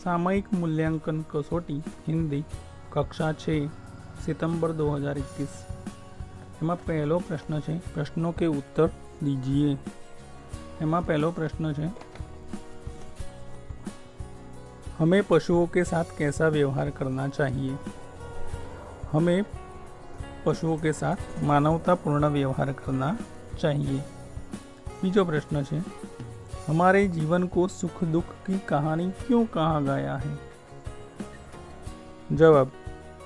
सामयिक मूल्यांकन कसोटी हिंदी कक्षा 6 सितंबर 2021 એમાં પહેલો પ્રશ્ન છે, પ્રશ્નોं के उत्तर दीजिए। એમાં પહેલો પ્રશ્ન છે, हमें पशुओं के साथ कैसा व्यवहार करना चाहिए। हमें पशुओं के साथ मानवतापूर्ण व्यवहार करना चाहिए। बीजो प्रश्न है, हमारे जीवन को सुख दुख की कहानी क्यों कहा गया है। जवाब,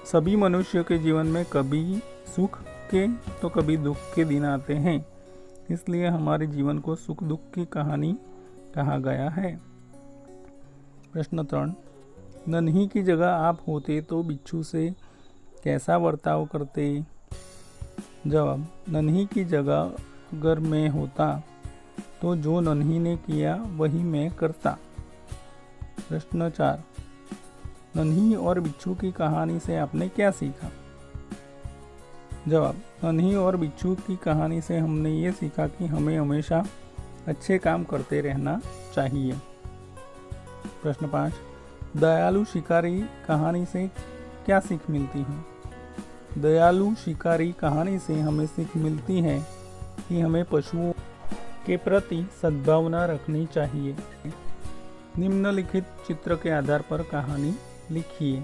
सभी मनुष्य के जीवन में कभी सुख के तो कभी दुख के दिन आते हैं, इसलिए हमारे जीवन को सुख दुख की कहानी कहा गया है। प्रश्न 3, नन्ही की जगह आप होते तो बिच्छू से कैसा बर्ताव करते। जवाब, नन्ही की जगह अगर मैं होता तो जो नन्ही ने किया वही मैं करता। प्रश्न 4, नन्ही और बिच्छू की कहानी से आपने क्या सीखा। जवाब, नन्ही और बिच्छू की कहानी से हमने ये सीखा कि हमें हमेशा अच्छे काम करते रहना चाहिए। प्रश्न 5, दयालु शिकारी कहानी से क्या सीख मिलती है। दयालु शिकारी कहानी से हमें सीख मिलती है कि हमें पशुओं के प्रति सद्भावना रखनी चाहिए। निम्नलिखित चित्र के आधार पर कहानी लिखिए।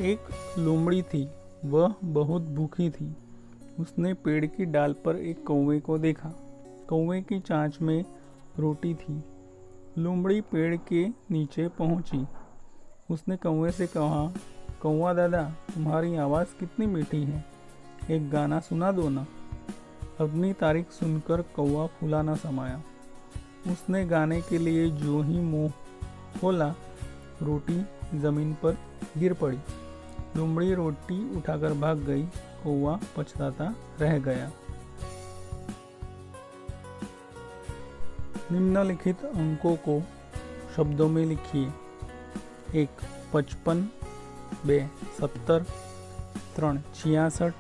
एक लोमड़ी थी, वह बहुत भूखी थी। उसने पेड़ की डाल पर एक कौवे को देखा। कौवे की चांच में रोटी थी। लोमड़ी पेड़ के नीचे पहुंची। उसने कौवे से कहा, कौवा दादा, तुम्हारी आवाज़ कितनी मीठी है, एक गाना सुना दो ना। अपनी तारीफ सुनकर कौवा फूला न समाया। उसने गाने के लिए जो ही मुंह खोला, रोटी जमीन पर गिर पड़ी। लोमड़ी रोटी उठाकर भाग गई। कौवा पछताता रह गया। निम्नलिखित अंकों को शब्दों में लिखिए। 1 55, 2 70, 3 66,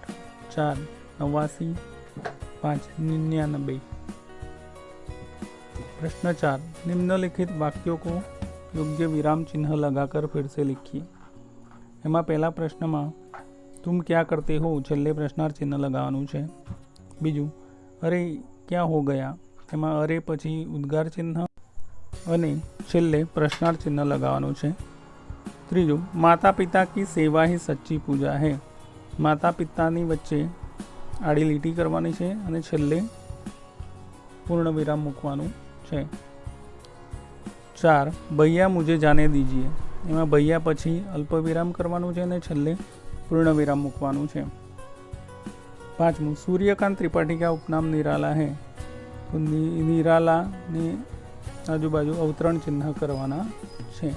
4 89, 5 99। प्रश्न 4, निम्नलिखित वाक्यों को योग्य विराम चिन्ह लगाकर फिर से लिखिए। एमा पहला प्रश्न में तुम क्या करते हो, छेल्ले प्रश्नार्थ चिन्ह लगावानुं छे। बीजू, अरे क्या हो गया, एमा अरे पछी उद्गार चिन्ह अने छेल्ले प्रश्नार्थ चिन्ह लगावानुं छे। त्रीजू, माता पिता की सेवा ही सच्ची पूजा है। माता पितानी वच्चे आड़ी લીટી करवानी छे अने छेल्ले पूर्ण विराम मूकवानुं छे। 4, भैया मुझे जाने दीजिए। एमां भैया पछी अल्प विराम करवानुं छे अने छेल्ले पूर्ण विराम मूकवानुं छे। 5, सूर्यकांत त्रिपाठी का उपनाम निराला है, तो निराला ने आजूबाजू अवतरण चिन्ह करवाना छे।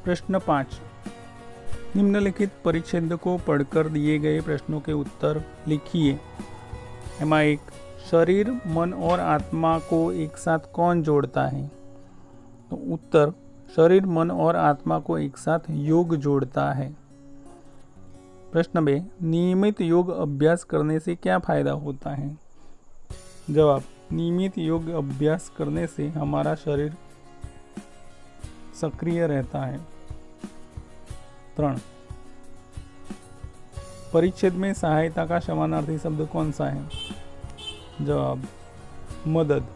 प्रश्न 5, निम्नलिखित परिच्छेद को पढ़कर दिए गए प्रश्नों के उत्तर लिखिए। एमा 1, शरीर मन और आत्मा को एक साथ कौन जोड़ता है। तो उत्तर, शरीर मन और आत्मा को एक साथ योग जोड़ता है। प्रश्न 2, नियमित योग अभ्यास करने से क्या फायदा होता है। जवाब, नियमित योग अभ्यास करने से हमारा शरीर सक्रिय रहता है। 3, परिच्छेद में सहायता का समानार्थी शब्द कौन सा है। जवाब, मदद।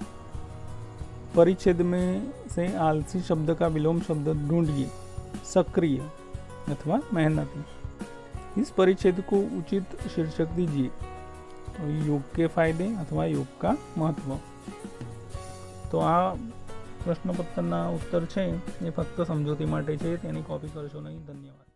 परिच्छेद में से आलसी शब्द का विलोम शब्द ढूंढिए। सक्रिय अथवा मेहनती। इस परिच्छेद को उचित शीर्षक दीजिए। तो योग के फायदे अथवा योग का महत्व। तो आ प्रश्नपत्रना उत्तर है ये फक्त समझूती माटे छे, तेनी कॉपी करशो नहीं। धन्यवाद।